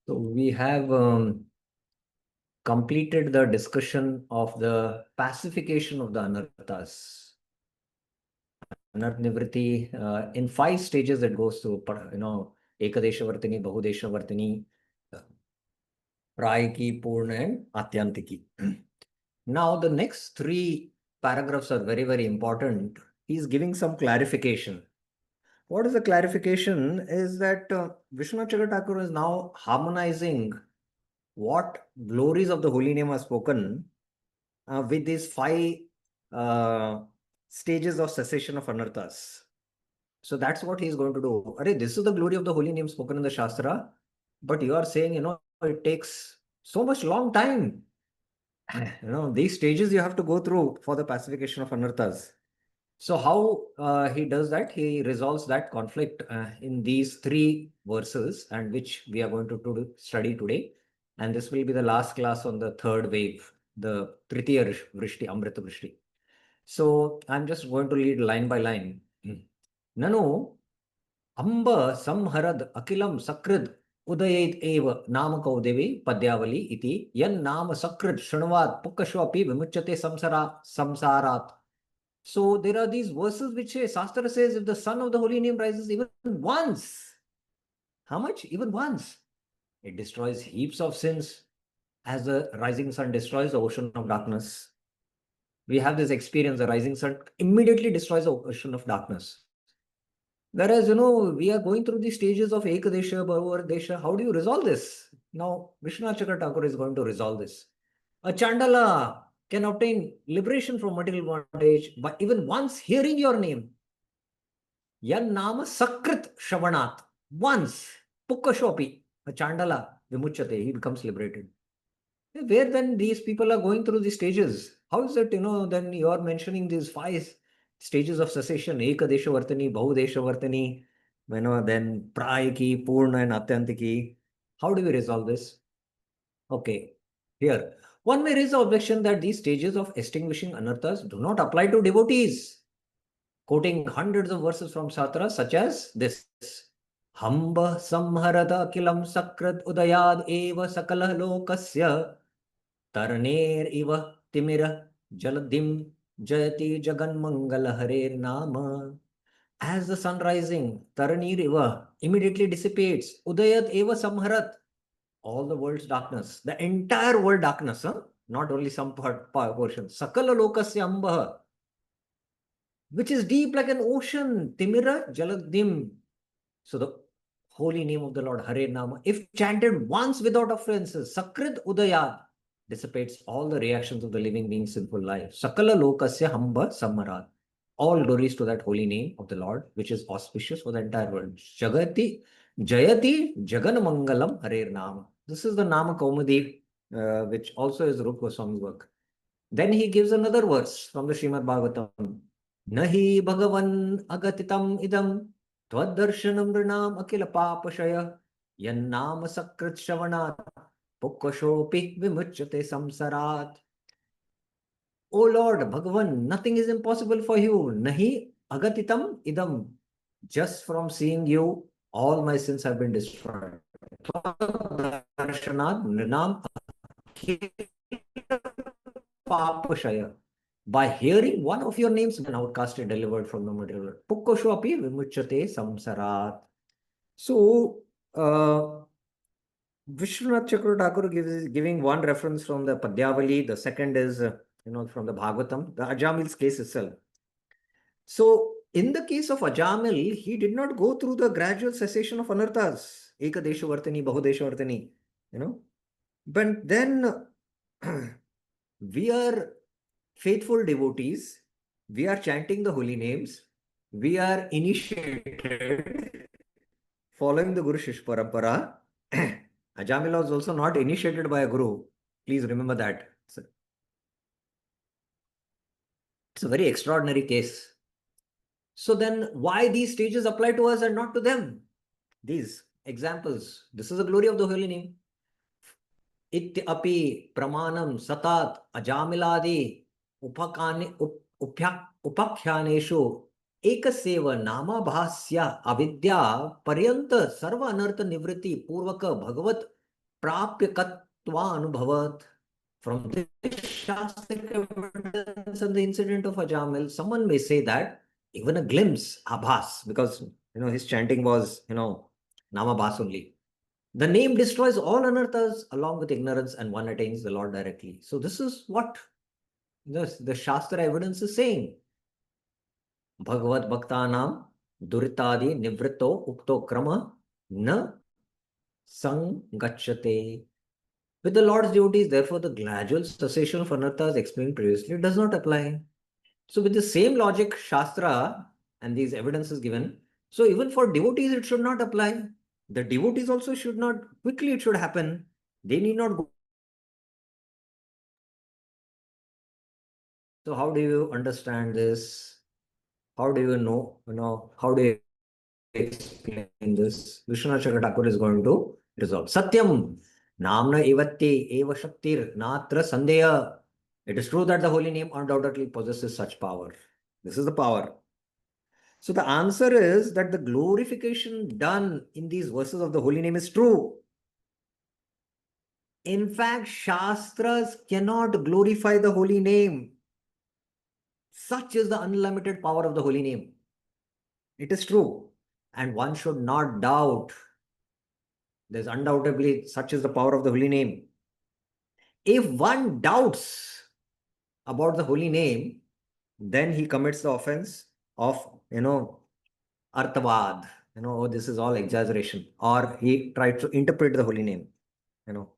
So we have completed the discussion of the pacification of the anarthas. Anarth Nivriti, in 5 stages it goes through, Ekadeshavartini, Bahudeshavartini, Prayiki, Purna, and Atyantiki. Now, the next 3 paragraphs are very, very important. He's giving some clarification. What is the clarification is that Vishwanath Chakravarti is now harmonizing what glories of the holy name are spoken with these 5 stages of cessation of anarthas. So that's what he's going to do. This is the glory of the holy name spoken in the Shastra, but you are saying, it takes so much long time. These stages you have to go through for the pacification of anarthas. So how he does that? He resolves that conflict in these 3 verses, and which we are going to study today. And this will be the last class on the 3rd wave, the Tritiya Vrishti, Amrita Vrishti. So I'm just going to lead line by line. Nanu Amba Samharad Akilam Sakrid Udayet Eva Namakau Devi Padyavali iti Yan Nama Sakrid Shanavad Pukashwapi Vimuchate Samsarat. So there are these verses which say, Shastra says, if the sun of the holy name rises even once, how much? Even once. It destroys heaps of sins as the rising sun destroys the ocean of darkness. We have this experience, the rising sun immediately destroys the ocean of darkness. Whereas, we are going through the stages of Ekadesha, Bhavardesha. How do you resolve this? Now, Vishwanath Chakravarti is going to resolve this. A Chandala can obtain liberation from material bondage by even once hearing your name. Yan Nama Sakrit Shavanat. Once, Pukkashopi, a Chandala, Vimuchate, he becomes liberated. Where then these people are going through these stages? How is it, then you are mentioning these 5 stages of cessation, Ekadesha Vartani, Bahudesha Vartani, then Prayaki, Purna, and Atyantiki. How do we resolve this? Okay, here. One may raise the objection that these stages of extinguishing anarthas do not apply to devotees, quoting hundreds of verses from Shastra, such as this. Hamba samharada kilam sakrat udayad eva sakala lokasya Taraner iva timira jaladim jayati jagan mangala harer nama. As the sun rising, Taranir iva immediately dissipates. Udayat eva samharat. All the world's darkness, the entire world darkness, not only some portion. Sakala lokasya ambaha, which is deep like an ocean. Timira jaladim. So the holy name of the Lord, Hare Nama, if chanted once without offenses, Sakrit Udayat, dissipates all the reactions of the living being's sinful life. Sakala Lokasya Hamba Samarat. All glories to that holy name of the Lord, which is auspicious for the entire world. Jagati, Jayati, Jagan Mangalam Hare Nama. This is the Nama Kaumudi, which also is Rupa Goswami's work. Then he gives another verse from the Srimad Bhagavatam. Nahi Bhagavan Agatitam Idam Twaddarshanam Rinam Akila Papashaya Yannama Sakrit Shavanat Pukkashopi Vimuchate Samsarat. O Lord Bhagavan, nothing is impossible for you. Nahi Agatitam Idam. Just from seeing you, all my sins have been destroyed. Twaddarshanat Rinam Akila Papashaya. By hearing one of your names, an outcast is delivered from the material world. Pukkoshopi vimuchate samsarat. So, Vishwanath Chakravarti is giving one reference from the Padyavali. The second is, from the Bhagavatam, the Ajamil's case itself. So, in the case of Ajamil, he did not go through the gradual cessation of anarthas. Ekadesha Vartani, Bahudesha Vartani, But then we are faithful devotees, we are chanting the holy names, we are initiated following the Guru Shish Parampara. Ajamila was also not initiated by a Guru. Please remember that. It's a very extraordinary case. So then why these stages apply to us and not to them? These examples. This is the glory of the holy name. It api pramanam satat ajamiladi upakyaneshu एकसेव नामाभास्या अविद्या पर्यंत सर्व अनर्थ निवृत्ती पूर्वक भगवत प्राप्यकत्वानुभवत. From this Shastric evidence and the incident of Ajamil, someone may say that even a glimpse, abhas, because his chanting was namabhas only. The name destroys all anarthas along with ignorance, and one attains the Lord directly. So this is what the Shastra evidence is saying. Bhagavad Bhaktanam Duritadi Nivrito Ukto Krama Na Sangachate. With the Lord's devotees, therefore, the gradual cessation of anarthas explained previously does not apply. So, with the same logic, Shastra and these evidences given, so even for devotees, it should not apply. The devotees also should not, quickly it should happen. They need not go. So, how do you understand this? How do you know, how do you explain this? Vishwanath Chakra is going to resolve. Satyam, Namna Evatti, Eva Shaktir, Natra Sandeya. It is true that the holy name undoubtedly possesses such power. This is the power. So the answer is that the glorification done in these verses of the holy name is true. In fact, Shastras cannot glorify the holy name. Such is the unlimited power of the holy name. It is true. And one should not doubt. There's undoubtedly such is the power of the holy name. If one doubts about the holy name, then he commits the offense of, arthavad. Oh, this is all exaggeration. Or he tried to interpret the holy name, you know.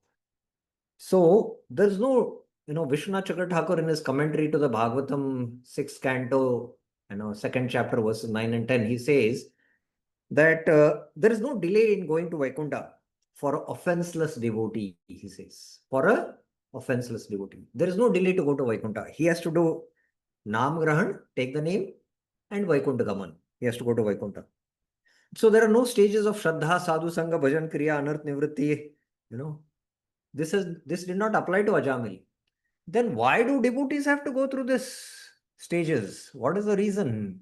So there's no, Vishwanath Chakra Thakur in his commentary to the Bhagavatam 6th canto, second chapter, verses 9 and 10, he says that there is no delay in going to Vaikuntha for a offenseless devotee, he says. For a offenseless devotee. There is no delay to go to Vaikuntha. He has to do Nam Grahan, take the name, and Vaikuntha Gaman. He has to go to Vaikuntha. So there are no stages of Shraddha, Sadhu, Sangha, Bhajan, Kriya, Anarth, Nivritti. This did not apply to Ajamil. Then why do devotees have to go through this stages? What is the reason?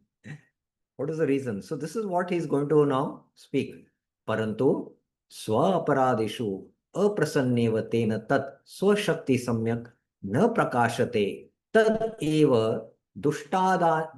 What is the reason? So this is what he is going to now speak. Parantu swa aparadeshu aprasanneva tena tat swashakti samyak na prakashate tad eva dushtata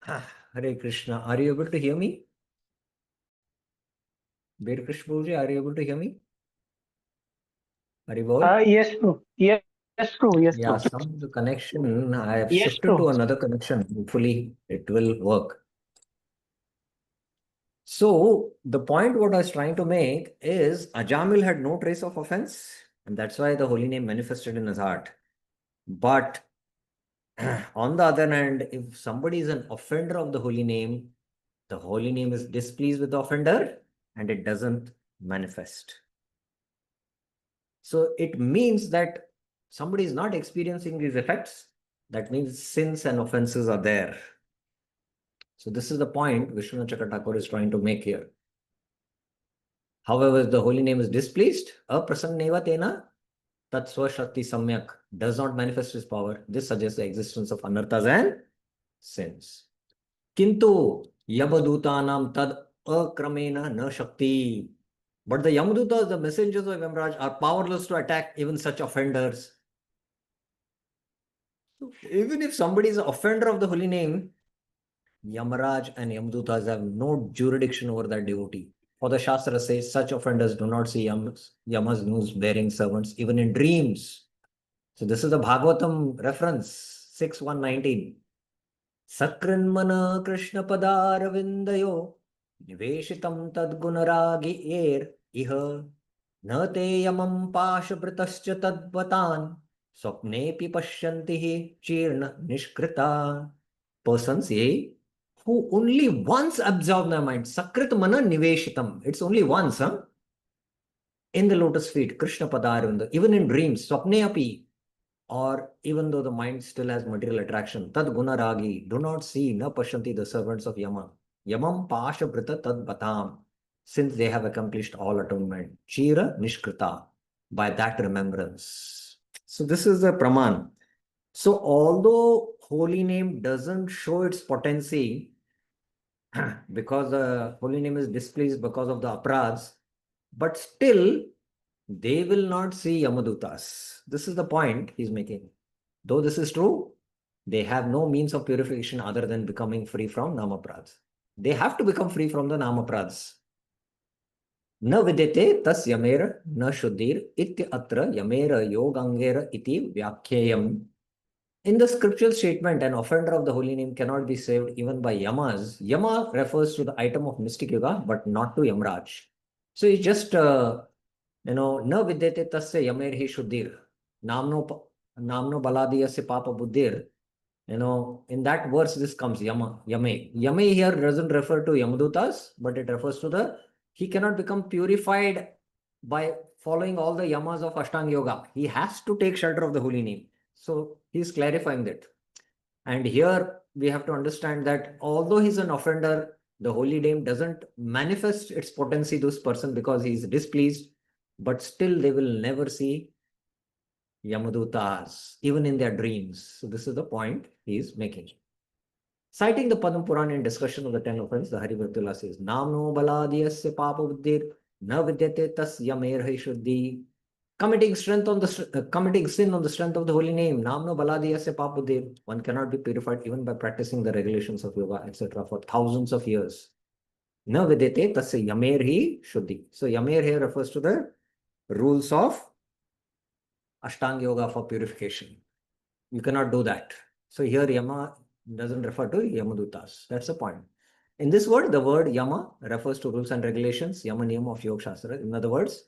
Hare Krishna. Are you able to hear me? Bear Krishna Prabhuji, are you able to hear me? Haribol? Yes, true. Yes, true. Yes, Yeah, true. some the connection, I have Yes, shifted true. to another connection. Hopefully, it will work. So, the point what I was trying to make is Ajamil had no trace of offense, and that's why the holy name manifested in his heart. But on the other hand, if somebody is an offender of the holy name is displeased with the offender and it doesn't manifest. So it means that somebody is not experiencing these effects. That means sins and offenses are there. So this is the point Vishnu Chakatakur is trying to make here. However, if the holy name is displeased, aprasanneva tena tatsva shakti samyak does not manifest his power. This suggests the existence of anarthas and sins. Kintu yamadutanam tad akramena na shakti. But the Yamadutas, the messengers of Yamraj, are powerless to attack even such offenders. Even if somebody is an offender of the holy name, Yamaraj and Yamadutas have no jurisdiction over that devotee. For the Shastra says, such offenders do not see Yamas news bearing servants even in dreams. So this is the Bhagavatam reference, 6:119. Sakranmana Krishna Padaravindayo Niveshitam Tadgunaragi Iha Nate Yamam Pashabritascha Tadvatan Swapnepi Pashyanti Chirna Nishkrita. Persons, who only once absorb their mind. Sakrit Mana Niveshitam. It's only once, in the lotus feet, Krishna Padarvinda, even in dreams, Swapne api, or even though the mind still has material attraction, tad guna ragi, do not see, na pashanti, the servants of Yama. Yamam pasha brita tad batam, since they have accomplished all atonement. Chira nishkrita, by that remembrance. So this is the praman. So although holy name doesn't show its potency, because the holy name is displeased because of the apradhs, but still they will not see Yamadutas. This is the point he's making. Though this is true, they have no means of purification other than becoming free from Namapradhs. They have to become free from the Namapradhs. न विद्यते तस् यमेर न शुद्धिर इत्य अत्र यमेर योगांगेर इति व्याख्येयम्. In the scriptural statement, an offender of the holy name cannot be saved even by yamas. Yama refers to the item of mystic yoga, but not to Yamraj. So it's just, na vidyate tasya yamer hi shuddhir. Namno baladiyasya papa buddhir. In that verse, this comes Yame. Yame here doesn't refer to Yamadutas, but it refers to he cannot become purified by following all the yamas of Ashtanga Yoga. He has to take shelter of the holy name. So he's clarifying that. And here we have to understand that although he's an offender, the holy name doesn't manifest its potency to this person because he is displeased, but still they will never see Yamadutas, even in their dreams. So this is the point he is making. Citing the Padma Purana in discussion of the 10 offenses, the Hari Bhaktula says, Namno baladiyasya papa buddhir na vidyate tas yamerhi shuddhi. Committing sin on the strength of the holy name. Namno baladiyasya papa buddhir. One cannot be purified even by practicing the regulations of yoga, etc. for thousands of years. Na vidyate tasya yamerhi shuddhi. So yamer here refers to the rules of Ashtanga Yoga for purification. You cannot do that. So here Yama doesn't refer to Yamadutas. That's the point. In this word, the word Yama refers to rules and regulations, Yama Niyam of Yoga Shastra. In other words,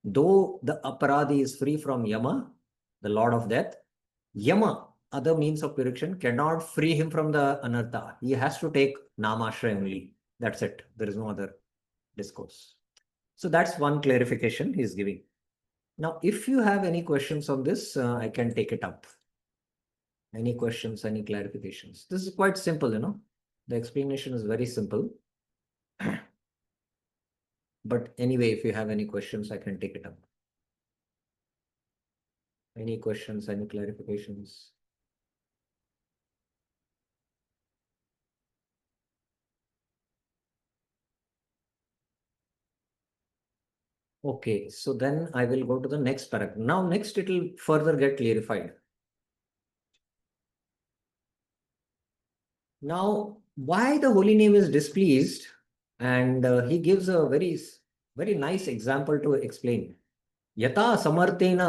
though the aparadi is free from Yama, the Lord of Death, Yama, other means of purification, cannot free him from the anartha. He has to take Namashray only. That's it. There is no other discourse. So that's one clarification he's giving. Now, if you have any questions on this, I can take it up. Any questions, any clarifications? This is quite simple, The explanation is very simple. But anyway, if you have any questions, I can take it up. Any questions, any clarifications? Okay, so then I will go to the next paragraph. Now, next it will further get clarified. Now, why the holy name is displeased? And he gives a very, very nice example to explain. यथा समर्थेन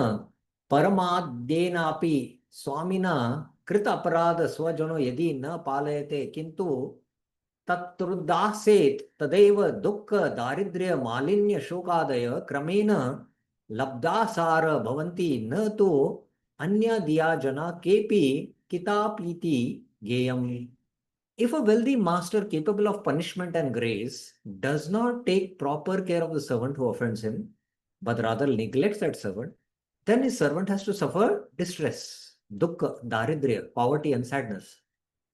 परमाद्येनापि स्वामिना कृत अपराध स्वजनो यदि न पालयते किंतु तत्रुदासेत तदैव दुःख दारिद्र्य मालिन्य शोकादय क्रमेण लब्धासार भवन्ति न तो अन्य दिया जना केपि कितापीति गेयम्. If a wealthy master capable of punishment and grace does not take proper care of the servant who offends him, but rather neglects that servant, then his servant has to suffer distress, dukkha, daridrya, poverty, and sadness.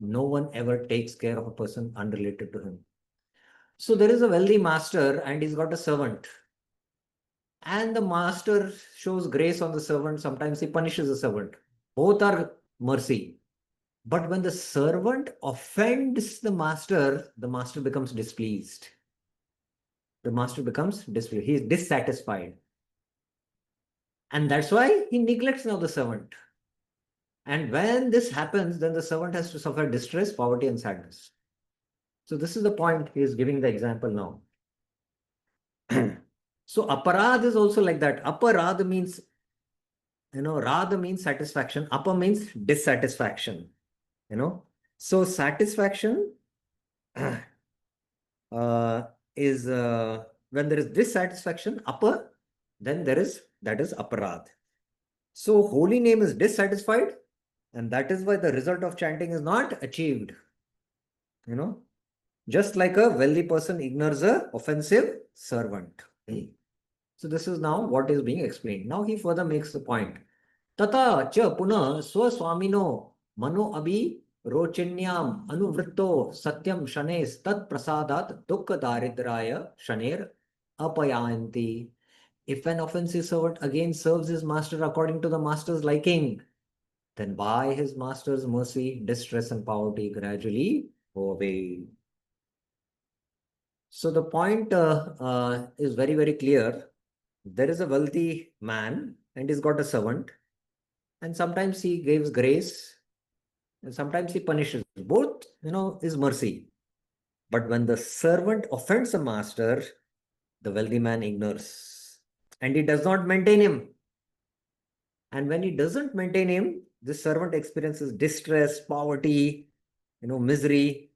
No one ever takes care of a person unrelated to him. So there is a wealthy master and he's got a servant. And the master shows grace on the servant. Sometimes he punishes the servant. Both are mercy. But when the servant offends the master becomes displeased. The master becomes displeased. He is dissatisfied. And that's why he neglects now the servant. And when this happens, then the servant has to suffer distress, poverty, and sadness. So this is the point he is giving the example now. So aparad is also like that. Aparad means, radha means satisfaction. Apa means dissatisfaction. So satisfaction is when there is dissatisfaction, upper, then that is aparad. So holy name is dissatisfied, and that is why the result of chanting is not achieved. Just like a wealthy person ignores a offensive servant. So this is now what is being explained. Now he further makes the point. Tata cha punah swaswamino mano abhi रोचिन्याम अनुवृत्तो सत्यम शनेस तत्प्रसादात दुःख दारिद्राय शनेर apayanti. If an offensive servant again serves his master according to the master's liking, then by his master's mercy, distress and poverty gradually go away. So the point is very, very clear. There is a wealthy man and he's got a servant, and sometimes he gives grace and sometimes he punishes. Both, is mercy. But when the servant offends the master, the wealthy man ignores and he does not maintain him. And when he doesn't maintain him, the servant experiences distress, poverty, misery.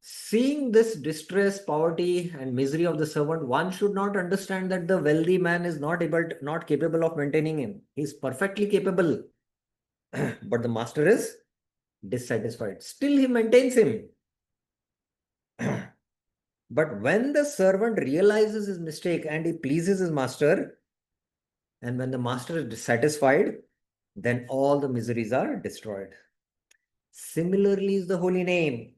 Seeing this distress, poverty, and misery of the servant, one should not understand that the wealthy man is not capable of maintaining him. He is perfectly capable. But the master is dissatisfied. Still he maintains him. But when the servant realizes his mistake and he pleases his master, and when the master is dissatisfied, then all the miseries are destroyed. Similarly is the holy name.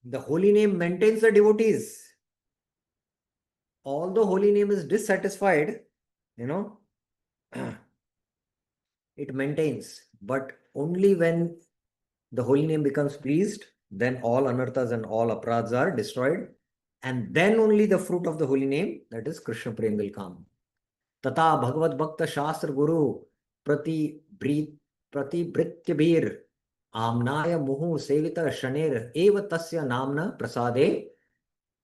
The holy name maintains the devotees. Although holy name is dissatisfied, it maintains. But only when the holy name becomes pleased, then all anarthas and all apradhas are destroyed. And then only the fruit of the holy name, that is Krishna Prem, will come. Tata Bhagavad Bhakta Shastra Guru Pratibhrityabhir Amnaya Muhu Sevita Shaner Eva Tasya Namna Prasade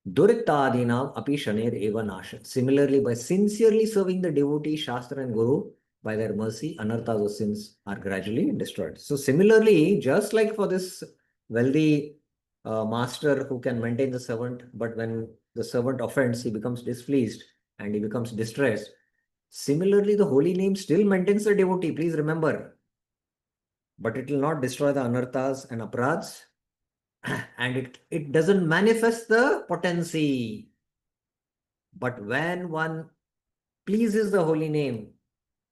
Durittadinam Api Shaner Eva Nasha. Similarly, by sincerely serving the devotee, Shastra and Guru, by their mercy, anarthas or sins are gradually destroyed. So similarly, just like for this wealthy master who can maintain the servant, but when the servant offends, he becomes displeased and he becomes distressed. Similarly, the holy name still maintains the devotee, please remember. But it will not destroy the anarthas and apradhas, and it doesn't manifest the potency. But when one pleases the holy name,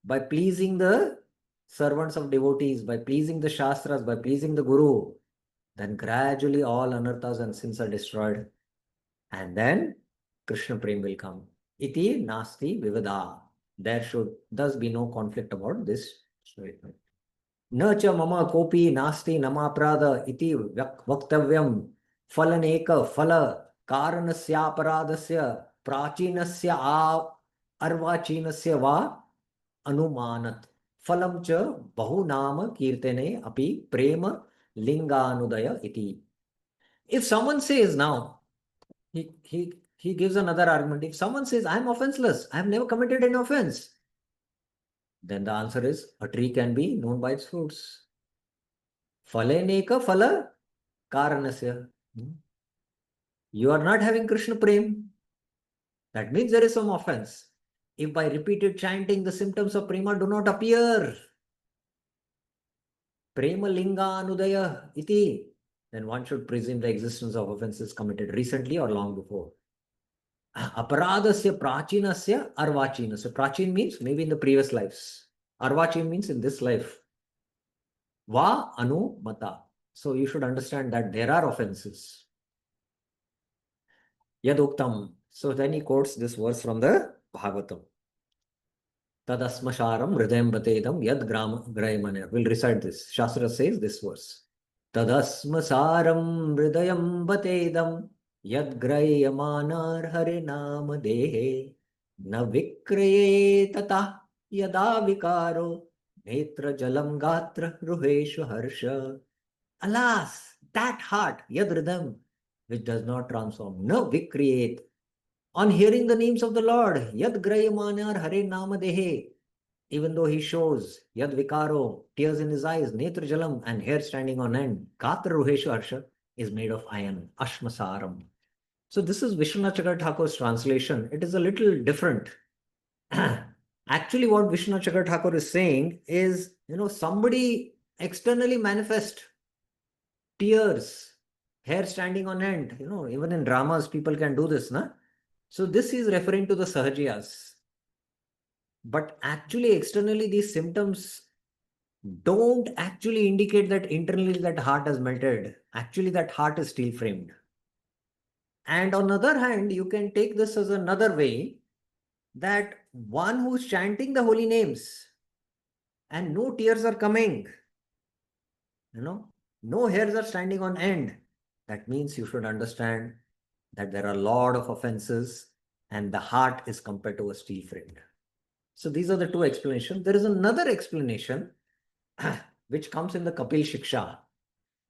by pleasing the servants of devotees, by pleasing the Shastras, by pleasing the Guru, then gradually all anarthas and sins are destroyed. And then Krishna Prem will come. Iti nasti vivada. There should thus be no conflict about this statement. न च मम कोपि नास्ति नमापराध इति वक्तव्यं फलनेक फल कारणस्यापराधस्य प्राचीनस्य अर्वाचीनस्य वा अनुमानत् फलं च बहुनाम कीर्तने अपि प्रेम लिंगानुदय इति. If someone says now, he he gives another argument. If someone says, I'm offenseless, I have never committed any offense, then the answer is a tree can be known by its fruits. Phaleneka phala karanasya. You are not having Krishna prem. That means there is some offense. If by repeated chanting the symptoms of prema do not appear, prema linga anudaya iti, then one should presume the existence of offenses committed recently or long before. Aparadasya prachinasya arvachinasya. Prachin means maybe in the previous lives. Arvachin means in this life. Va anu mata. So you should understand that there are offenses. Yaduktam. So then he quotes this verse from the Bhagavatam. Tadasmasharam hridayam batedam yad grayamanya. We'll recite this. Shastra says this verse. Tadasmasaram hridayam batedam yad grayamanar harinama dehe na vikraye tata yada vikaro netra jalam gatra ruheshu harsha. Alas, that heart, yad hridayam, which does not transform, na vikriyet, on hearing the names of the Lord, yad grayamanar hare nama dehe, even though he shows yad vikaro, tears in his eyes, netra jalam, and hair standing on end, gatra ruheshu harsha, is made of iron, ashmasaram. So this is Vishwanath Chakravarti Thakur's translation. It is a little different. Actually, what Vishwanath Chakravarti Thakur is saying is, somebody externally manifest tears, hair standing on end. Even in dramas, people can do this, na? So this is referring to the sahajiyas. But actually, externally, these symptoms don't actually indicate that internally that heart has melted. Actually, that heart is steel framed. And on the other hand, you can take this as another way, that one who's chanting the holy names and no tears are coming, no hairs are standing on end. That means you should understand that there are a lot of offenses and the heart is compared to a steel frame. So these are the two explanations. There is another explanation which comes in the Kapil Shiksha.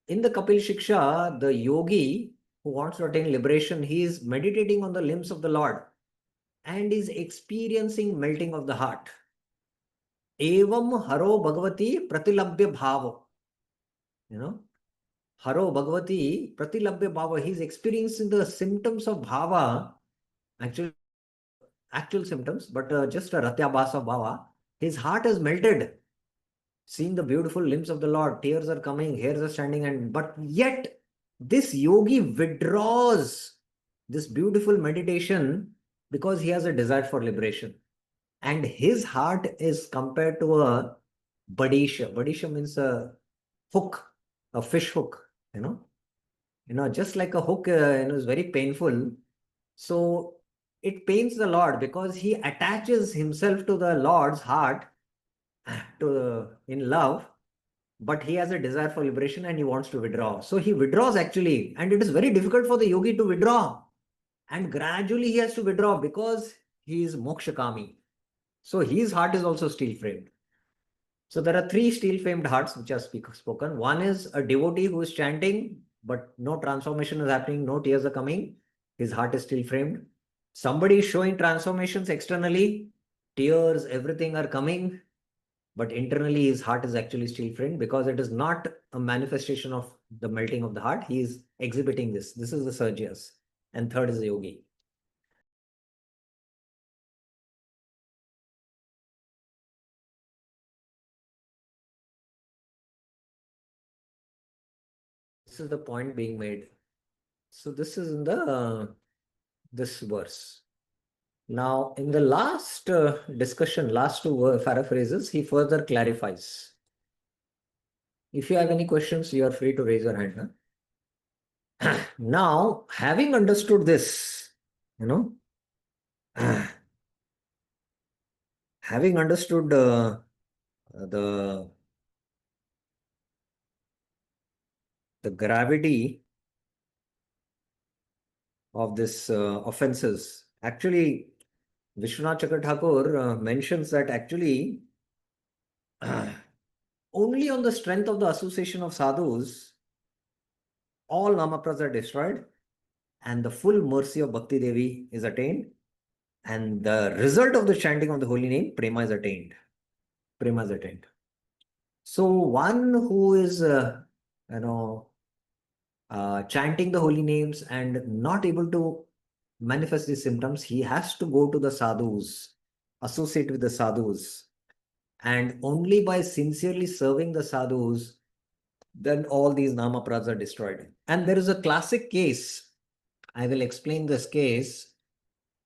In the Kapil Shiksha, the yogi who wants to attain liberation, he is meditating on the limbs of the Lord and is experiencing melting of the heart. Evam haro bhagavati pratilabhya bhava. Haro bhagavati pratilabhya bhava. He is experiencing the symptoms of bhava, actual symptoms, but just a ratyabhasa bhava. His heart has melted. Seeing the beautiful limbs of the Lord, tears are coming, hairs are standing, but yet this yogi withdraws this beautiful meditation because he has a desire for liberation. And his heart is compared to a badisha. Badisha means a hook, a fish hook, just like a hook, is very painful. So it pains the Lord because he attaches himself to the Lord's heart in love, but he has a desire for liberation and he wants to withdraw. So he withdraws actually, and it is very difficult for the yogi to withdraw. And gradually he has to withdraw because he is mokshakami. So his heart is also steel framed. So there are three steel framed hearts which are spoken. One is a devotee who is chanting, but no transformation is happening, no tears are coming. His heart is steel framed. Somebody is showing transformations externally, tears, everything are coming, but internally his heart is actually steel framed because it is not a manifestation of the melting of the heart. He is exhibiting this. This is the Sergius. And third is the yogi. This is the point being made. So this is in the this verse. Now, in the last discussion, last two paraphrases, he further clarifies. If you have any questions, you are free to raise your hand. Huh? Now, having understood this, having understood the gravity of this offenses, actually, Vishwanath Chakravarti Thakur mentions that actually only on the strength of the association of sadhus, all namaprats are destroyed. and the full mercy of Bhakti Devi is attained, and the result of the chanting of the holy name, prema is attained. Prema is attained. So one who is, you know, chanting the holy names and not able to manifest these symptoms, he has to go to the sadhus, associate with the sadhus, and only by sincerely serving the sadhus, then all these namaprads are destroyed. And there is a classic case. I will explain this case.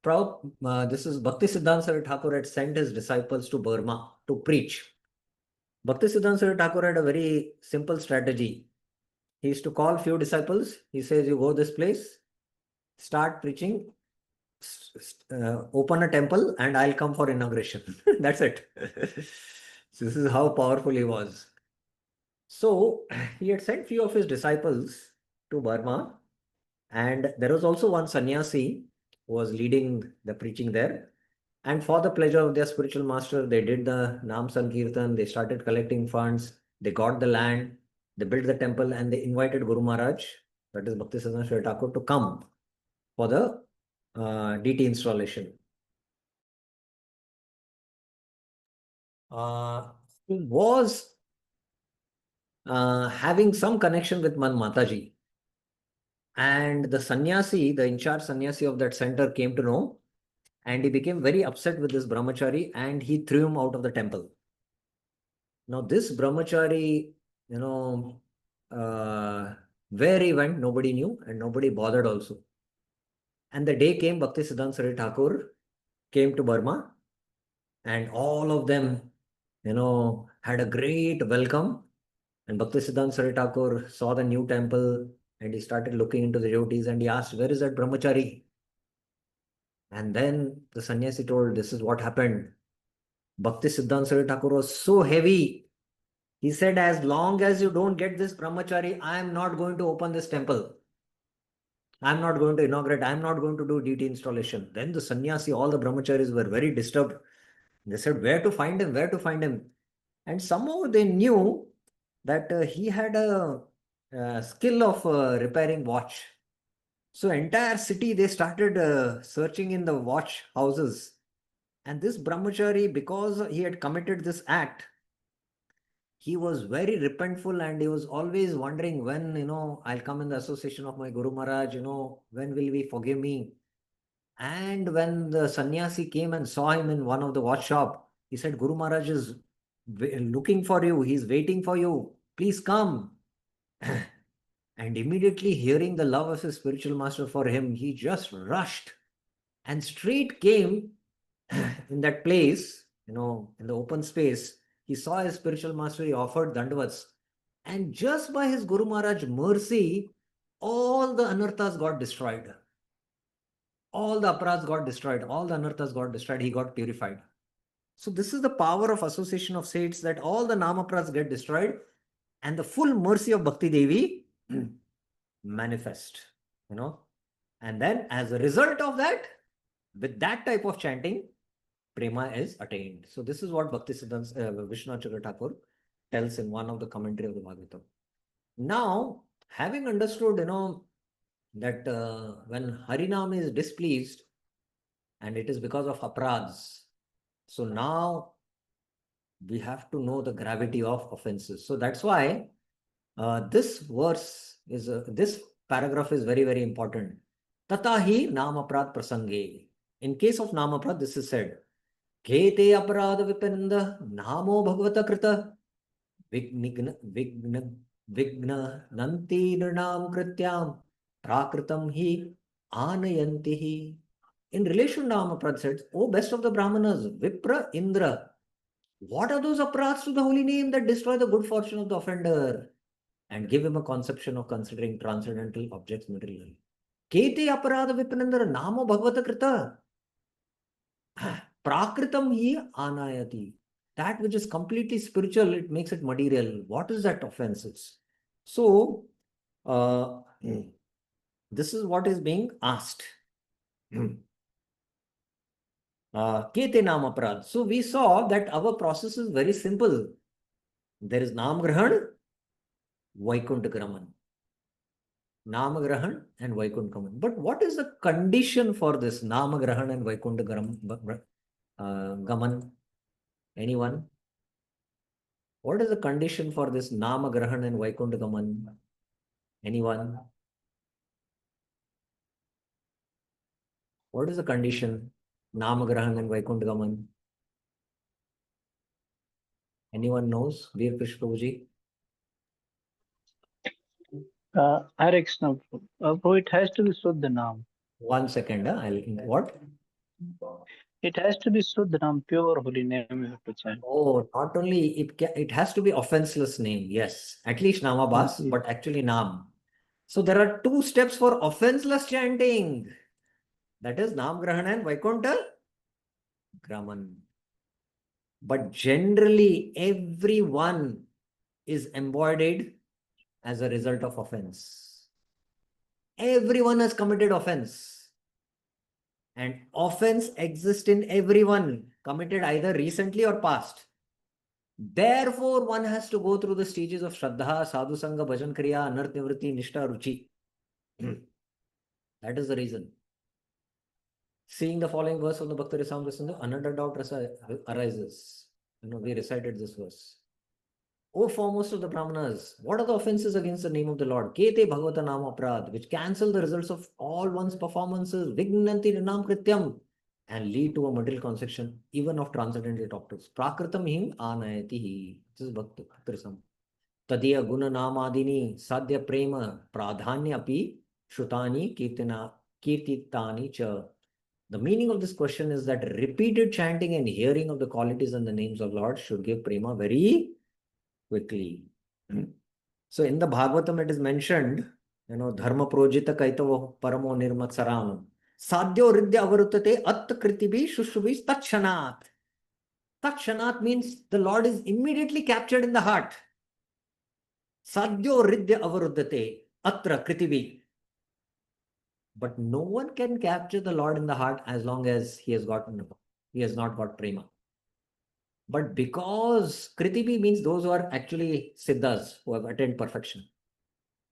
This is Bhakti Siddhanta Saraswati Thakur had sent his disciples to Burma to preach. Bhakti Siddhanta Saraswati Thakur had a very simple strategy. He used to call few disciples. He says, you go this place, start preaching, open a temple, and I'll come for inauguration. That's it. So this is how powerful he was. So he had sent few of his disciples to Burma, and there was also one sannyasi who was leading the preaching there. And for the pleasure of their spiritual master, they did the Nam Sankirtan, they started collecting funds, they got the land, they built the temple, and they invited Guru Maharaj, that is Bhakti Siddhanta Saraswati Thakur, to come for the DT installation. He was having some connection with Man Mataji. And the sannyasi, the in charge sannyasi of that center, came to know, and he became very upset with this brahmachari, and he threw him out of the temple. Now, this brahmachari, where he went, nobody knew, and nobody bothered also. And the day came, Bhakti Siddhanta Saraswati Thakur came to Burma, and all of them, had a great welcome. And Bhakti Siddhanta Saraswati Thakur saw the new temple, and he started looking into the devotees, and he asked, where is that brahmachari? And then the sannyasi told, this is what happened. Bhakti Siddhanta Saraswati Thakur was so heavy. He said, as long as you don't get this brahmachari, I am not going to open this temple. I am not going to inaugurate. I am not going to do DT installation. Then the sannyasi, all the brahmacharis were very disturbed. They said, where to find him? Where to find him? And somehow they knew that he had a skill of repairing watch. So entire city, they started searching in the watch houses. And this brahmachari, because he had committed this act, he was very repentful, and he was always wondering when, I'll come in the association of my Guru Maharaj, when will we forgive me? And when the sannyasi came and saw him in one of the watch shop, he said, Guru Maharaj is looking for you. He's waiting for you. Please come. And immediately hearing the love of his spiritual master for him, he just rushed and straight came in that place, in the open space. He saw his spiritual master, he offered dandavats. And just by his Guru Maharaj mercy, all the anarthas got destroyed. All the aparats got destroyed. All the anarthas got destroyed. He got purified. So this is the power of association of saints, that all the namaprats get destroyed and the full mercy of Bhakti Devi manifest, And then as a result of that, with that type of chanting, prema is attained. So this is what Bhakti Siddhanta Vishwanath Chakravarti Thakur tells in one of the commentary of the Bhagavatam. Now, having understood, that when Harinam is displeased, and it is because of apradhs, so now we have to know the gravity of offenses. So that's why this verse is, this paragraph is very, very important. Tatahi namaprad prasange. In case of namaprad, this is said, Kete aparada vipinda namo bhagavata krita vigna nanti nirnam krityam prakritam hi anayanti. In relation to namaprad said, O best of the Brahmanas, Vipra Indra, what are those aparats to the holy name that destroy the good fortune of the offender and give him a conception of considering transcendental objects materially? Kete aparada vipanandara namo bhagavata krita prakritam hi anayati. That which is completely spiritual, it makes it material. What is that offenses? So, this is what is being asked. Kete nam aparad. So we saw that our process is very simple. There is nam grahan, Vaikuntha Graman. Namagrahan and Vaikuntha Gaman. But what is the condition for this Namagrahan and Vaikuntha Gaman? Anyone? What is the condition for this Namagrahan and Vaikuntha Gaman? Anyone? What is the condition? Namagrahan and Vaikuntha Gaman. Anyone knows? Veer Krish Prabhuji? Hare Krishna. Bro, it has to be Suddha Naam. 1 second. What? It has to be Suddha Naam, pure holy name you have to chant. Oh, not only it has to be offenseless name. Yes, at least Namabas, Yes. but actually Nam. So there are 2 steps for offenseless chanting. That is Namgrahan and Vaikuntha Graman. But generally, everyone is embodied as a result of offense. Everyone has committed offense. And offense exists in everyone, committed either recently or past. Therefore, one has to go through the stages of Shraddha, Sadhu Sangha, Bhajan Kriya, Anarth Nivritti, Nishtha, Ruchi. That is the reason. Seeing the following verse from the Bhakti Rasamrita Sindhu, another doubt arises. We recited this verse. O foremost of the Brahmanas, what are the offenses against the name of the Lord? Kete Bhagavata Nama Aprad, which cancel the results of all one's performances, Vignanti Rinam Krityam, and lead to a material conception even of transcendental doctors. Prakritam him anayati. This is Bhakti Rasamrita. Tadiya Guna Namadini Sadhya Prema Pradhanya Api Shutani Kirtitani Cha. The meaning of this question is that repeated chanting and hearing of the qualities and the names of Lord should give prema very quickly. So in the Bhagavatam it is mentioned, Dharma Projita Kaitava Paramo Nirmatsaranam. Sadhyo Ridya Avarutate At Kritibi Shushubhi Takshanat. Takshanat means the Lord is immediately captured in the heart. Sadhyo Ridya Avaruddate Atra Kritibi. But no one can capture the Lord in the heart as long as he has not got prema. But because Kritibi means those who are actually siddhas, who have attained perfection.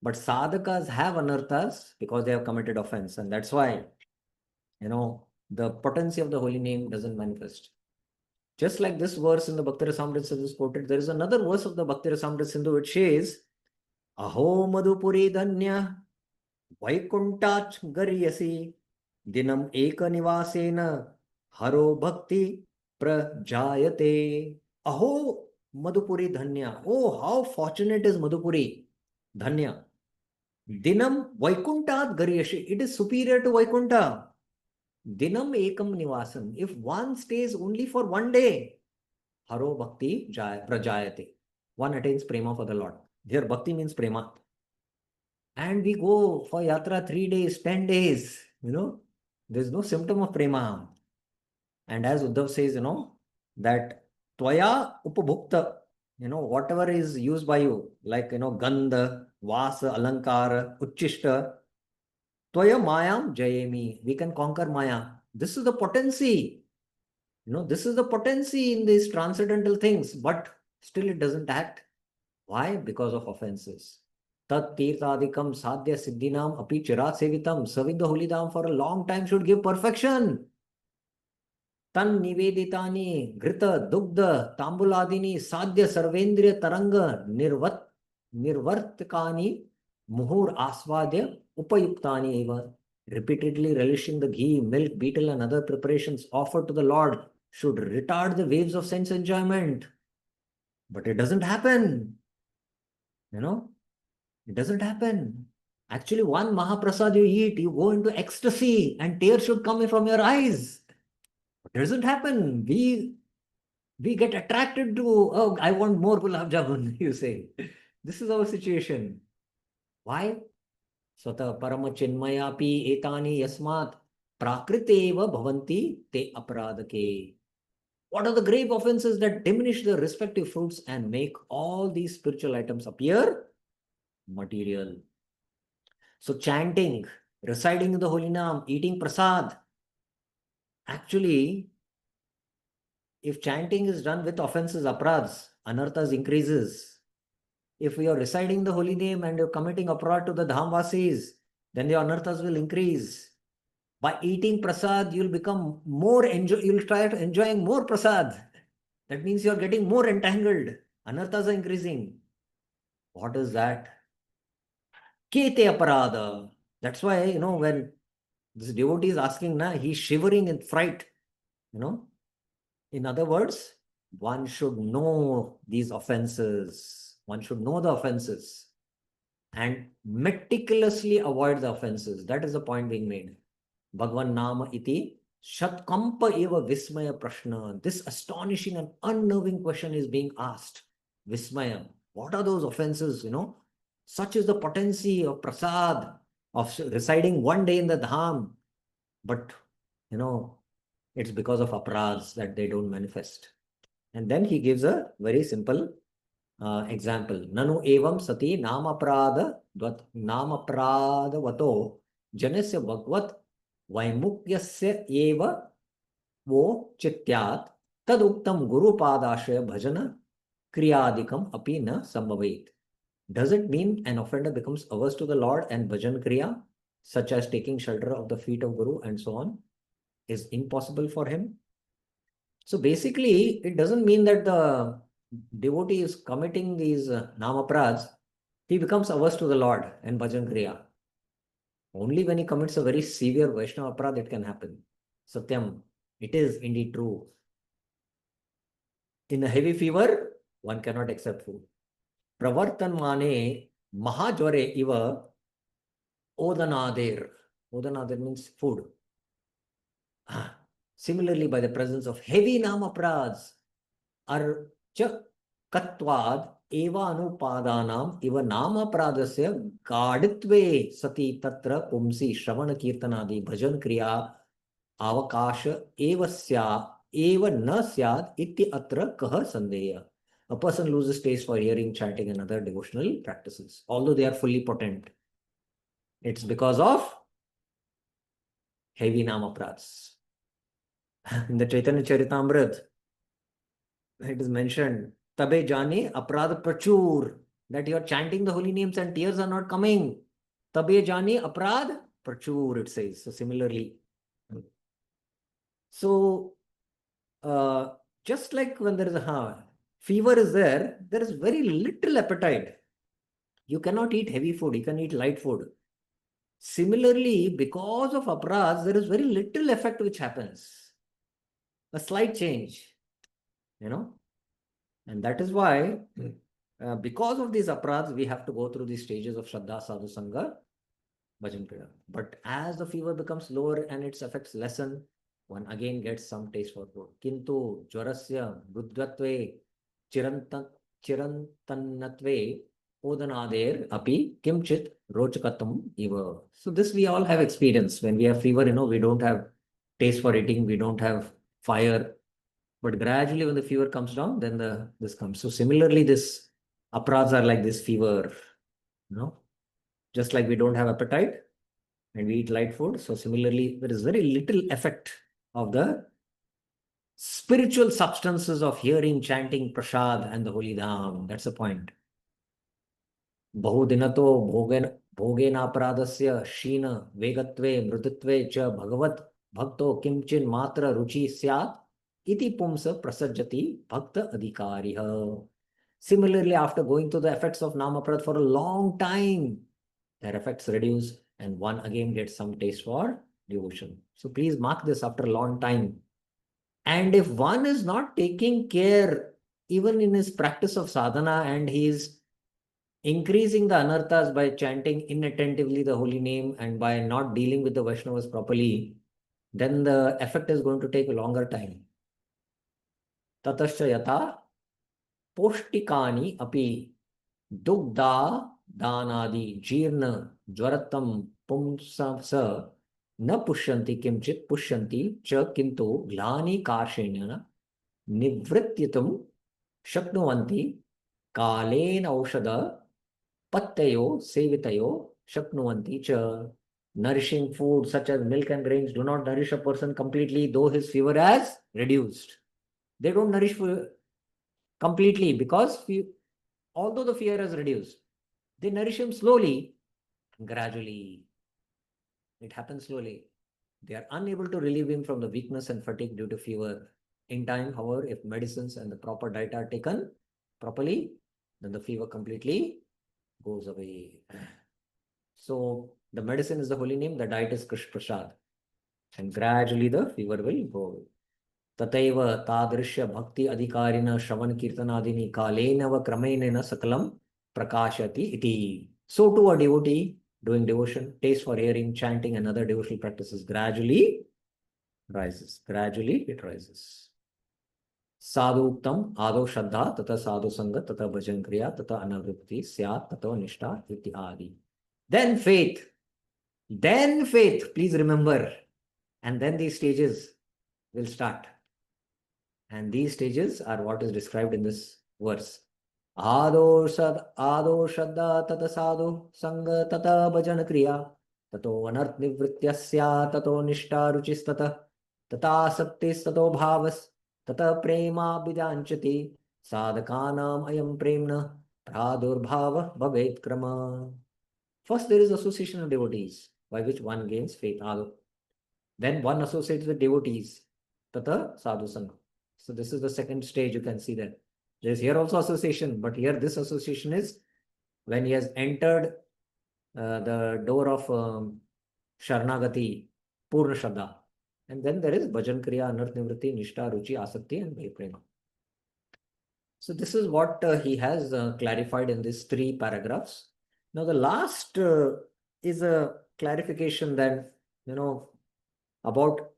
But sadhakas have anarthas because they have committed offense. And that's why, the potency of the holy name doesn't manifest. Just like this verse in the Bhakti Rasamrita Sindhu is quoted, there is another verse of the Bhakti Rasamrita Sindhu which says, Aho Madhupuri Dhanya Vaikuntat Garyasi Dinam Eka Nivasena Haro Bhakti Prajayate. Aho Madhupuri Dhanya. Oh, how fortunate is Madhupuri Dhanya. Dinam Vaikuntat Garyashi. It is superior to Vaikunta. Dinam Ekam Nivasan. If one stays only for one day, Haro Bhakti Prajayate. One attains prema for the Lord. Here Bhakti means prema. And we go for yatra 3 days, 10 days, there's no symptom of prema. And as Uddhav says, that Tvaya Upabhukta, whatever is used by you, like, Gandha, Vasa, Alankara, Uchishta, Tvaya Mayam Jayemi, we can conquer Maya. This is the potency. This is the potency in these transcendental things, but still it doesn't act. Why? Because of offenses. Tat Tirthadikam Sadhya Siddhinam Api Chirat Sevitam. Serving the holy dham for a long time should give perfection. Tan Niveditani Grita Dugdha Tambuladini Sadhya Sarvendriya Taranga Nirvartakani Muhur Asvadya Upayuktani Eva. Repeatedly relishing the ghee, milk, betel, and other preparations offered to the Lord should retard the waves of sense enjoyment. But it doesn't happen. It doesn't happen. Actually, one Mahaprasad you eat, you go into ecstasy and tears should come from your eyes. It doesn't happen. We get attracted to, oh, I want more gulab jamun, you say. This is our situation. Why? Swata parama chinmayapi etani yasmat prakriteva bhavanti te aparadake. What are the grave offenses that diminish the respective fruits and make all these spiritual items appear material? So chanting, reciting the holy name, eating prasad. Actually, if chanting is done with offenses, apradhs, anarthas increases. If you are reciting the holy name and you're committing aparad to the Dhamvasis, then the anarthas will increase. By eating prasad, you'll become more you'll try to enjoying more prasad. That means you're getting more entangled. Anarthas are increasing. What is that? Kete aparada. That's why, when this devotee is asking, he's shivering in fright. In other words, one should know these offenses. One should know the offenses and meticulously avoid the offenses. That is the point being made. Bhagwan Nama iti Shatkampa eva Vismaya Prashna. This astonishing and unnerving question is being asked. Vismaya. What are those offenses? Such is the potency of prasad, of residing one day in the dham. But, it's because of aparadhs that they don't manifest. And then he gives a very simple example. Nanu evam sati namaprada vato janasya bhagvat vaimukyasya eva wo chityat taduktam gurupadashaya bhajana kriyadikam api na sambhavait. Does it mean an offender becomes averse to the Lord and bhajan kriya, such as taking shelter of the feet of Guru and so on, is impossible for him? So basically, it doesn't mean that the devotee is committing these namaprads, he becomes averse to the Lord and bhajan kriya. Only when he commits a very severe Vaishnava aparad it can happen. Satyam, it is indeed true. In a heavy fever, one cannot accept food. Pravartan mane mahajware iva odanader. Odanader means food. Similarly, by the presence of heavy namaprads, archa katvad eva anupadanam iva namapradasya gaditve sati tatra pumsi shravana kirtanadi bhajan kriya avakasha eva na syad iti atra kaha sandeya. A person loses taste for hearing, chanting and other devotional practices, although they are fully potent. It's because of heavy namaprads. In the Chaitanya Charitamrita, it is mentioned, Tabe jane aprad prachur, that you are chanting the holy names and tears are not coming. Tabe jane aprad prachur, it says. So similarly. So, just like when there is a fever is there is very little appetite. You cannot eat heavy food, you can eat light food. Similarly, because of aparadhs, there is very little effect which happens. A slight change, And that is why, because of these aparadhs, we have to go through these stages of Shraddha, Sadhu, Sangha, Bhajan Kriya. But as the fever becomes lower and its effects lessen, one again gets some taste for food. Kintu jwarasya buddhatve chirantannatve odanader api kimchit rochakatam eva. So this we all have experience. When we have fever, we don't have taste for eating, we don't have fire. But gradually when the fever comes down, then this comes. So similarly, this aparadhs are like this fever, just like we don't have appetite and we eat light food. So similarly, there is very little effect of the spiritual substances of hearing, chanting, prasad and the holy dham. That's the point. Bahudinato bhogenapradasya shina vegatve mrudutve cha bhagavat bhakto kimchin matra ruchi syat iti pumsa prasajati bhakta adhikariha. Similarly, after going through the effects of namaprad for a long time, their effects reduce and one again gets some taste for devotion. So please mark this after a long time. And if one is not taking care, even in his practice of sadhana, and he is increasing the anarthas by chanting inattentively the holy name and by not dealing with the Vaishnavas properly, then the effect is going to take a longer time. Tatascha yata poshtikani api dugda danadi jirna jwaratam pumsa न पुष्यन्ति किंचित पुष्यन्ति च किंतु ग्लानि कार्षेण निवृत्तितुं शक्नुवन्ति कालेन औषध पत्तयो सेवितयो शक्नुवन्ति च. Nourishing food such as milk and grains do not nourish a person completely, though his fever has reduced. They don't nourish completely because although the fear has reduced, they nourish him slowly, gradually. It happens slowly. They are unable to relieve him from the weakness and fatigue due to fever. In time, however, if medicines and the proper diet are taken properly, then the fever completely goes away. So the medicine is the holy name, the diet is Krishna Prasad. And gradually the fever will go away. Tataiva tadrishya bhakti adhikarina shravan kirtanadini kalenava kramenena sakalam prakashati iti. So too a devotee doing devotion, taste for hearing, chanting and other devotional practices gradually rises. Gradually it rises. Sadhuktam ado shraddha tata sadhu sanga tata bhajan kriya tata anavritti syat tata nishta iti adi. Then faith. Please remember. And then these stages will start. And these stages are what is described in this verse. Ado shraddha tata sadhu sanga tata bhajan kriya tato anarth nivrityasya tato nishta ruchistata tata saktis tato bhavas tata prema bidanchati sadhakanam ayam premna pradurbhava bhavet krama. First there is association of devotees by which one gains faith. Ado. Then one associates with devotees. Tata sadhu sangha. So this is the second stage. You can see that. There is here also association, but here this association is when he has entered the door of Sharnagati, Purna Shraddha. And then there is Bhajan Kriya, Anarth Nivritti, Nishta, Ruchi, Asakti and Prema. So this is what he has clarified in these 3 paragraphs. Now the last is a clarification that, about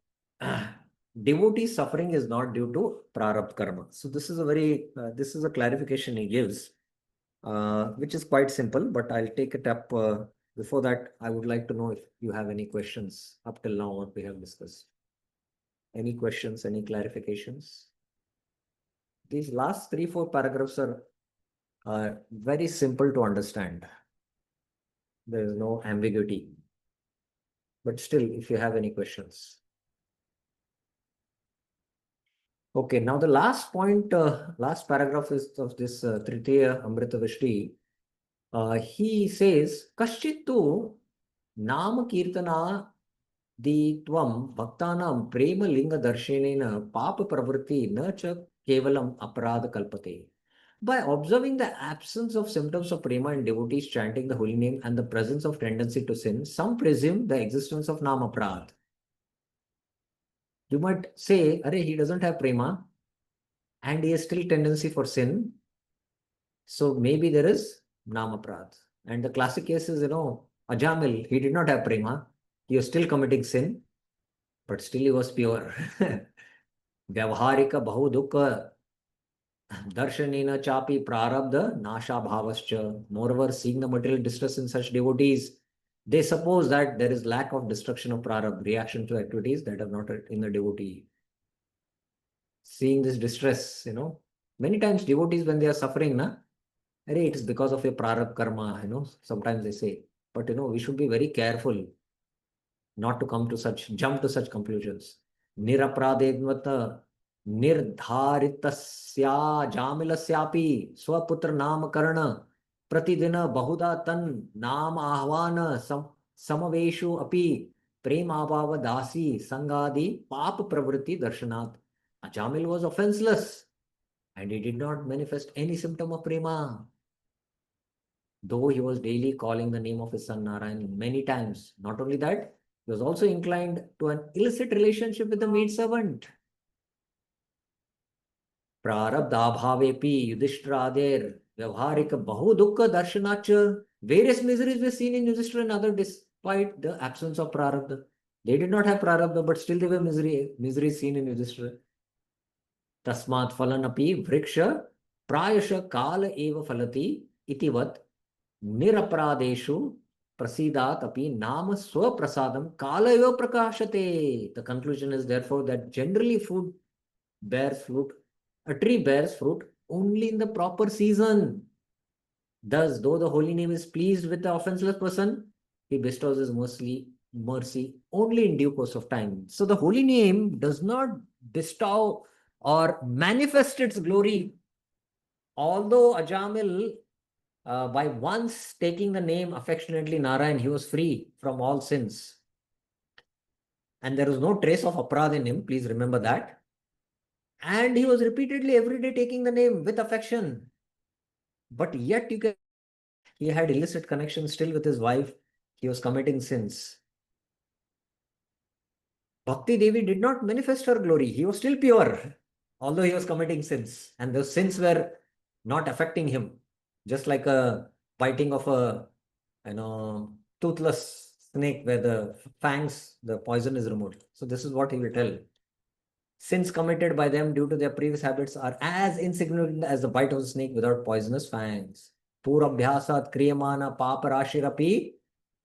devotee suffering is not due to prarabdha karma. So this is a clarification he gives, which is quite simple, but I'll take it up. Before that, I would like to know if you have any questions up till now what we have discussed. Any questions, any clarifications? These last 3-4 paragraphs are very simple to understand. There is no ambiguity. But still, if you have any questions. Okay, now the last point, last paragraph is of this Tritiya Amrita Vrishti. He says, Kaschittu Nama Kirtana Di Tvam Bhaktanam Prema Linga Darshanena Papa Pravritti Na Cha Kevalam Aparadha Kalpate. By observing the absence of symptoms of prema in devotees chanting the holy name and the presence of tendency to sin, some presume the existence of namaprad. You might say, Arey, he doesn't have prema and he has still tendency for sin. So maybe there is namaprad. And the classic case is, Ajamil, he did not have prema. He was still committing sin, but still he was pure. Vyavharika bahudukka darshanena chapi prarabdha nasha bhavascha. Moreover, seeing the material distress in such devotees, they suppose that there is lack of destruction of prarabdha, reaction to activities that are not in the devotee. Seeing this distress, many times devotees when they are suffering, it is because of a prarabdha karma, sometimes they say. But we should be very careful not to jump to such conclusions. Nirapradedvata निर्धारितस्या जामिलस्यापि स्वपुत्र नामकरण प्रतिदिन बहुधा तन नाम आह्वान समवेशु अपि प्रेमाभाव दासी संगादि पाप प्रवृत्ति दर्शनात्. Ajamil was offenseless and he did not manifest any symptom of prema, though he was daily calling the name of his son Narayan many times. Not only that, he was also inclined to an illicit relationship with the maidservant. Prarabdhabhavepi Yudhishthirader Vyavharika Bahu Dukkha Darshanacha. Various miseries were seen in Yudhishthira and other despite the absence of prarabdha. They did not have prarabdha, but still there were miseries seen in Yudhishthira. Tasmat Falanapi Vriksha Prayasha Kala Eva Falati Itivat Nirapradeshu Prasidat Api Nama Swaprasadam Kala Eva Prakashate. The conclusion is therefore that generally food bears fruit. A tree bears fruit only in the proper season. Thus, though the holy name is pleased with the offenseless person, he bestows his mercy only in due course of time. So the holy name does not bestow or manifest its glory. Although Ajamil By once taking the name affectionately Narayan, he was free from all sins. And there was no trace of aparad in him, please remember that. And he was repeatedly every day taking the name with affection. But yet you can, he had illicit connections still with his wife. He was committing sins. Bhakti Devi did not manifest her glory. He was still pure, although he was committing sins. And those sins were not affecting him. Just like a biting of a toothless snake where the fangs, the poison is removed. So this is what he will tell. Sins committed by them due to their previous habits are as insignificant as the bite of a snake without poisonous fangs. Purabhyasat kriyamana paparashirapi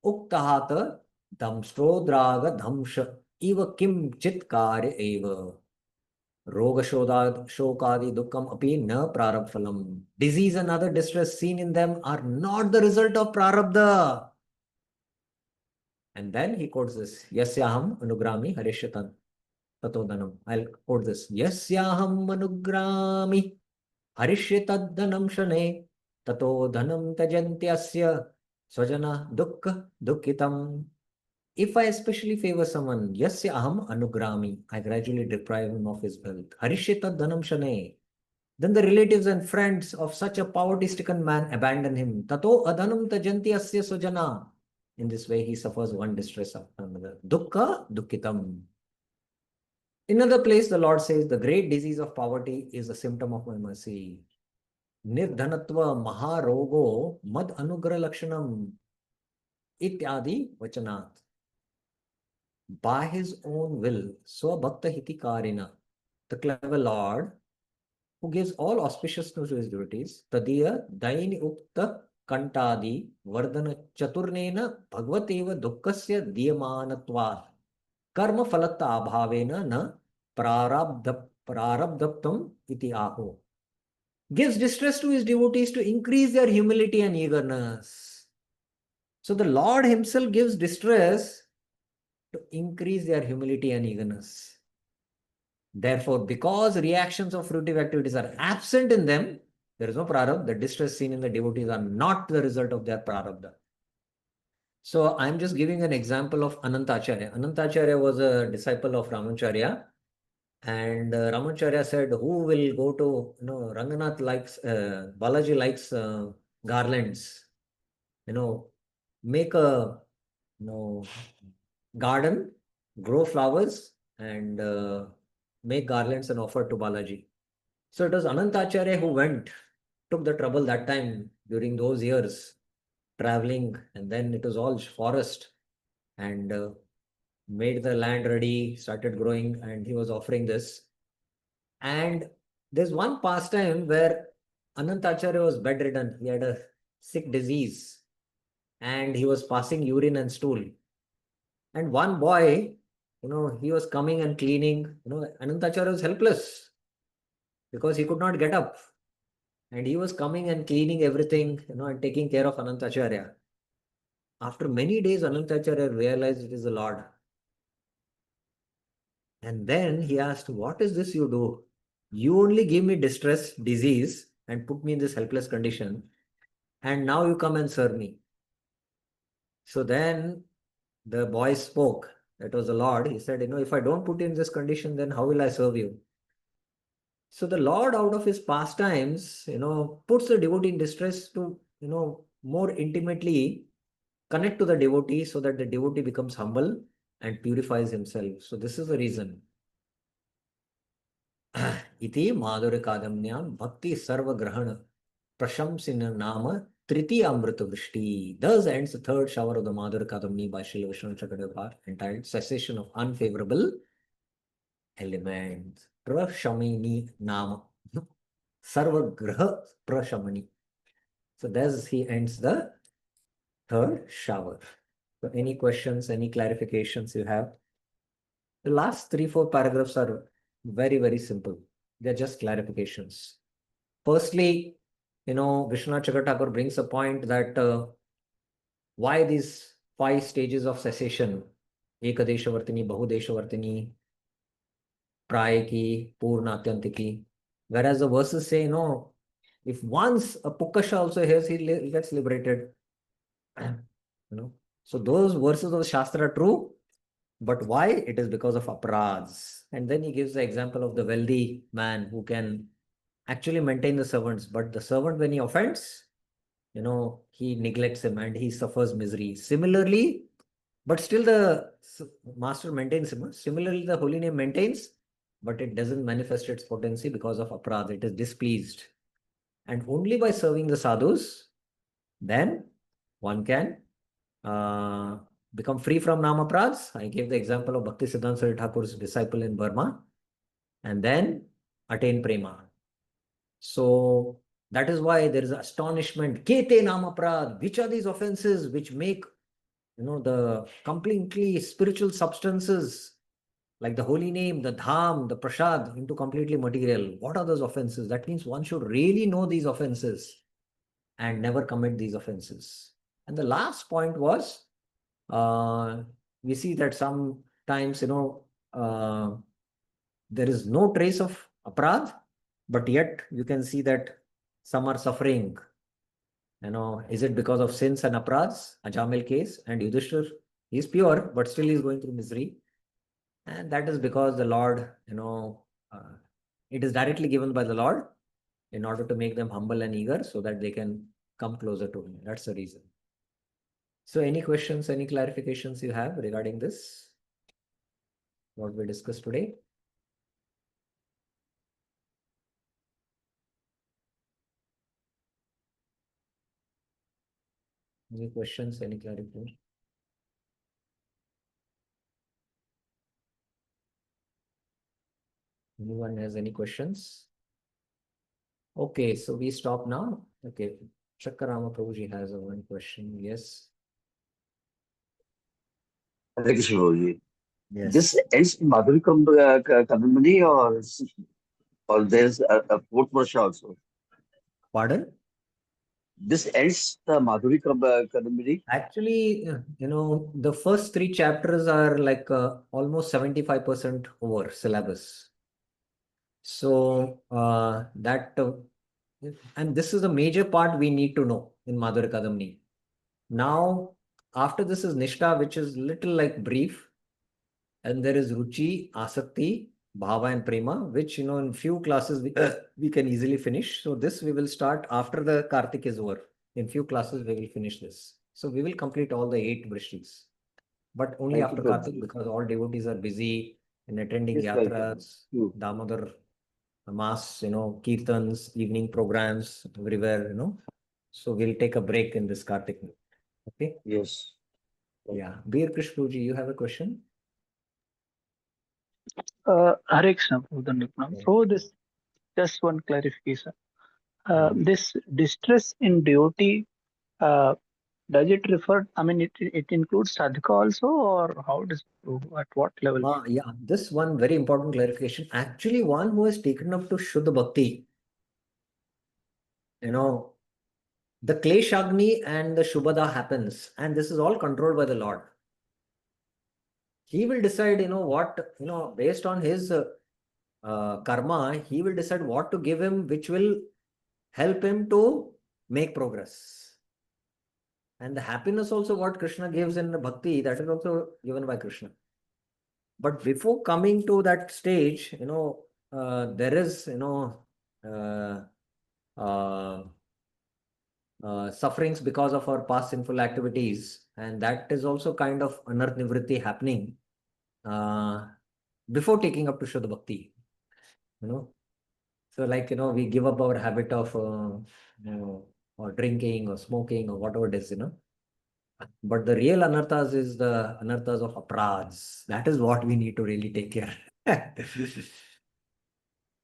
uktahat dhamstrodraga dhamsha iva kim chit karya eva. Roga shokadi dukkam api na prarabphalam. Disease and other distress seen in them are not the result of prarabdha. And then he quotes this, Yasyaham anugrami harishatan tatodhanam. I'll quote this. Yasyaham anugrami harishyatadhanam shane tatodhanam tajantyasya swajana dukkha dukkitam. If I especially favor someone, yasya aham anugrami, I gradually deprive him of his wealth. Harishyatadhanam shane. Then the relatives and friends of such a poverty-stricken man abandon him. Tato adhanam tajanti asya swajana. In this way, he suffers one distress after another. Dukkha dukkitam. In another place, the Lord says, the great disease of poverty is a symptom of my mercy. Nirdhanatva maharogo mad anugra lakshanam ityadi vachanat. By his own will, swabhakta hitikarina, the clever Lord, who gives all auspiciousness to his devotees, tadiya daini ukta kantadi vardhana chaturnena bhagvateva dukkasya diyamanatvat karma falatta abhavena na prarabdhaptam iti aho. Gives distress to his devotees to increase their humility and eagerness. So the Lord himself gives distress to increase their humility and eagerness. Therefore, because reactions of fruitive activities are absent in them, there is no prarabdha. The distress seen in the devotees are not the result of their prarabdha. So I'm just giving an example of Anantacharya. Anantacharya was a disciple of Ramacharya. And Ramacharya said, who will go to, Ranganath likes, Balaji likes garlands, make a, garden, grow flowers and make garlands and offer to Balaji. So it was Anantacharya who took the trouble that time during those years, traveling, and then it was all forest and made the land ready, started growing, and he was offering this. And there's one pastime where Anantacharya was bedridden. He had a sick disease and he was passing urine and stool. And one boy, he was coming and cleaning. Anantacharya was helpless because he could not get up. And he was coming and cleaning everything, and taking care of Anantacharya. After many days, Anantacharya realized it is the Lord. And then he asked, what is this you do? You only give me distress, disease, and put me in this helpless condition. And now you come and serve me. So then the boy spoke. That was the Lord. He said, if I don't put you in this condition, then how will I serve you? So the Lord, out of his pastimes, puts the devotee in distress to, more intimately connect to the devotee so that the devotee becomes humble and purifies himself. So this is the reason. Iti Madhurya Kadambini Bhakti Sarva Grahana Prashamsina Nama Tritiya Amrita Vrishti. Thus ends the third shower of the Madhurya Kadambini by Srila Vishnu Chakradevara, entitled Cessation of Unfavorable Elements. Prashamini Nama. Sarva Graha Prashamani. So thus he ends the third shower. So any questions, any clarifications you have? The last 3-4 paragraphs are very, very simple. They're just clarifications. Firstly, Vishwanath Chakravarti brings a point that why these 5 stages of cessation, Ekadeshavartini, Bahudeshavartini, Prayaki, Purna, Atyantiki, whereas the verses say, If once a Pukasha also hears, he gets liberated. So those verses of the Shastra are true, but why? It is because of apradhs. And then he gives the example of the wealthy man who can actually maintain the servants, but the servant, when he offends, he neglects him and he suffers misery. Similarly, but still the master maintains him. Similarly, the holy name maintains, but it doesn't manifest its potency because of aparadha. It is displeased. And only by serving the sadhus, then one can uh, become free from namaprads. I gave the example of Bhakti Siddhanta Saraswati Thakur's disciple in Burma, and then attain prema. So that is why there is astonishment. Kete namaprad. Which are these offenses which make the completely spiritual substances like the holy name, the dham, the prasad into completely material? What are those offenses? That means one should really know these offenses and never commit these offenses. And the last point was, we see that sometimes, there is no trace of aparadh, but yet you can see that some are suffering. Is it because of sins and aparadhs? Ajamil case and Yudhishthir, he's pure, but still he's going through misery. And that is because the Lord, it is directly given by the Lord in order to make them humble and eager so that they can come closer to Him. That's the reason. So, any questions, any clarifications you have regarding this? What we discussed today? Any questions, any clarification? Anyone has any questions? Okay, so we stop now. Okay, Chakarama Prabhuji has one question. Yes. Hare Krishna, Guruji. Yes. This ends in Madhurya Kadambini, or there's a fourth verse also. Pardon? This ends the Madhurya Kadambini. Actually, the first 3 chapters are like almost 75% over syllabus. So and this is a major part we need to know in Madhurya Kadambini. Now, after this is Nishtha, which is little like brief, and there is Ruchi, Asakti, Bhava and Prema, which, in few classes we can easily finish. So this we will start after the Kartik is over. In few classes we will finish this. So we will complete all the 8 Vrishtis. But only Thank you, after Kartik, Guruji. because all devotees are busy in attending Yes, welcome. yatras, You. Damodar mass, kirtans, evening programs everywhere, So we'll take a break in this Kartik. Okay. Yes. Yeah. Bir Krishnuji, you have a question? Hare Krishna, Prabhupada. Yeah. So this just one clarification. Mm. This distress in devotee, uh, does it refer? I mean, it includes sadhaka also, or how does at what level? Yeah, this one very important clarification. Actually, one who has taken up to Shuddha Bhakti, the Kleshagni and the Shubhada happens, and this is all controlled by the Lord. He will decide, based on his karma, he will decide what to give him, which will help him to make progress. And the happiness also what Krishna gives in the bhakti, that is also given by Krishna. But before coming to that stage, there is, uh, uh, sufferings because of our past sinful activities. And that is also kind of anarth nivritti happening uh, before taking up to Shuddha Bhakti. So like, we give up our habit of, or drinking or smoking or whatever it is, But the real anarthas is the anarthas of apradhs. That is what we need to really take care.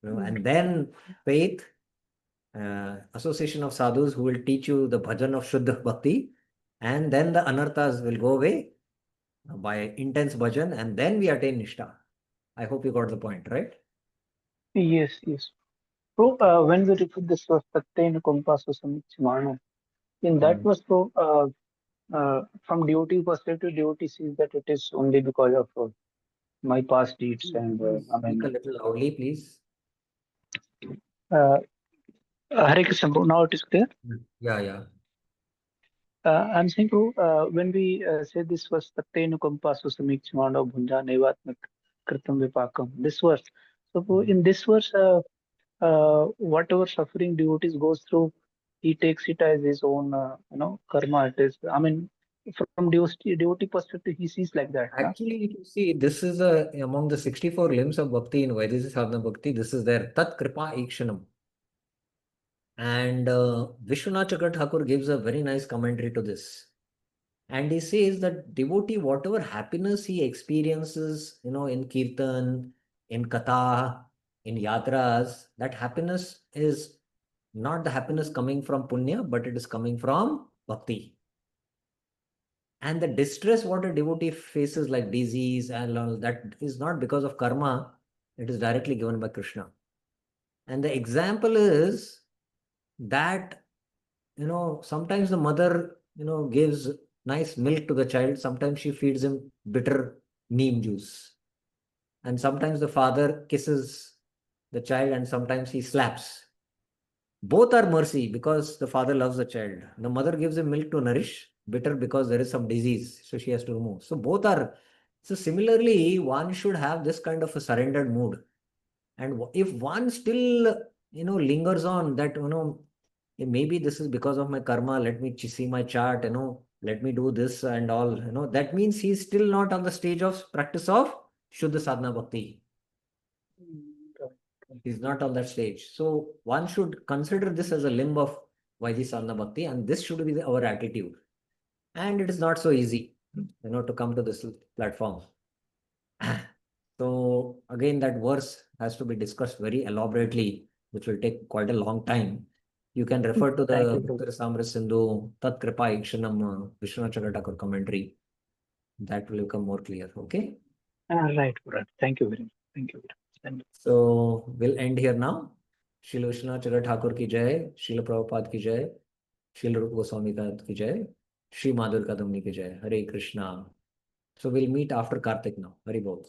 And then faith, association of sadhus who will teach you the bhajan of Shuddha Bhakti, and then the anarthas will go away by intense bhajan, and then we attain Nishtha. I hope you got the point, right? Yes, yes. So when we repeat this was Tattein Kumpasu Samichamana, in that Mm. was from devotee perspective, devotee sees that it is only because of my past deeds and I Speak a mean little loudly, please. uh, Hare Krishna, bro. Now it is clear. Yeah. I'm saying, bro, when we say this verse, Tattenu Kampasu Samikshmano Bhunja Nevatmak Kritam Vipakam, this verse. So, bro, in this verse, whatever suffering devotees goes through, he takes it as his own, karma. It is, I mean, from devotee perspective, he sees like that. Na? Actually, if you see, this is among the 64 limbs of Bhakti in Vaidhi Sadhana Bhakti, this is there. Tat Kripa Ikshanam. And Vishwanath Chakra Thakur gives a very nice commentary to this. And he says that devotee, whatever happiness he experiences, in Kirtan, in Katha, in Yatras, that happiness is not the happiness coming from Punya, but it is coming from Bhakti. And the distress what a devotee faces, like disease and all, that is not because of karma, it is directly given by Krishna. And the example is that, sometimes the mother, gives nice milk to the child, sometimes she feeds him bitter neem juice. And sometimes the father kisses the child and sometimes he slaps. Both are mercy because the father loves the child. The mother gives him milk to nourish, bitter because there is some disease, so she has to remove. So both are. So similarly, one should have this kind of a surrendered mood. And if one still, lingers on that, maybe this is because of my karma, let me see my chart, let me do this and all, that means he's still not on the stage of practice of Shuddha Sadhana Bhakti. He's not on that stage. So one should consider this as a limb of Vaidhi Sadhana Bhakti, and this should be our attitude. And it is not so easy, to come to this platform. So again, that verse has to be discussed very elaborately, which will take quite a long time. You can refer to Thank the you, bro. Uttara Samra Sindhu Tat Kripa Ikshanam Vishwanath Chakra Thakur commentary. That will become more clear. Okay. Right, right. Thank you very much. Thank you very much. Thank you. So we'll end here now. Srila Vishwanath Chakra Thakur ki jai, Srila Prabhupada ki jai, Srila Rupa Goswami ki jai, Shri Madhurya Kadambini ki jai. Hare Krishna. So we'll meet after Kartik now. Hari Bol.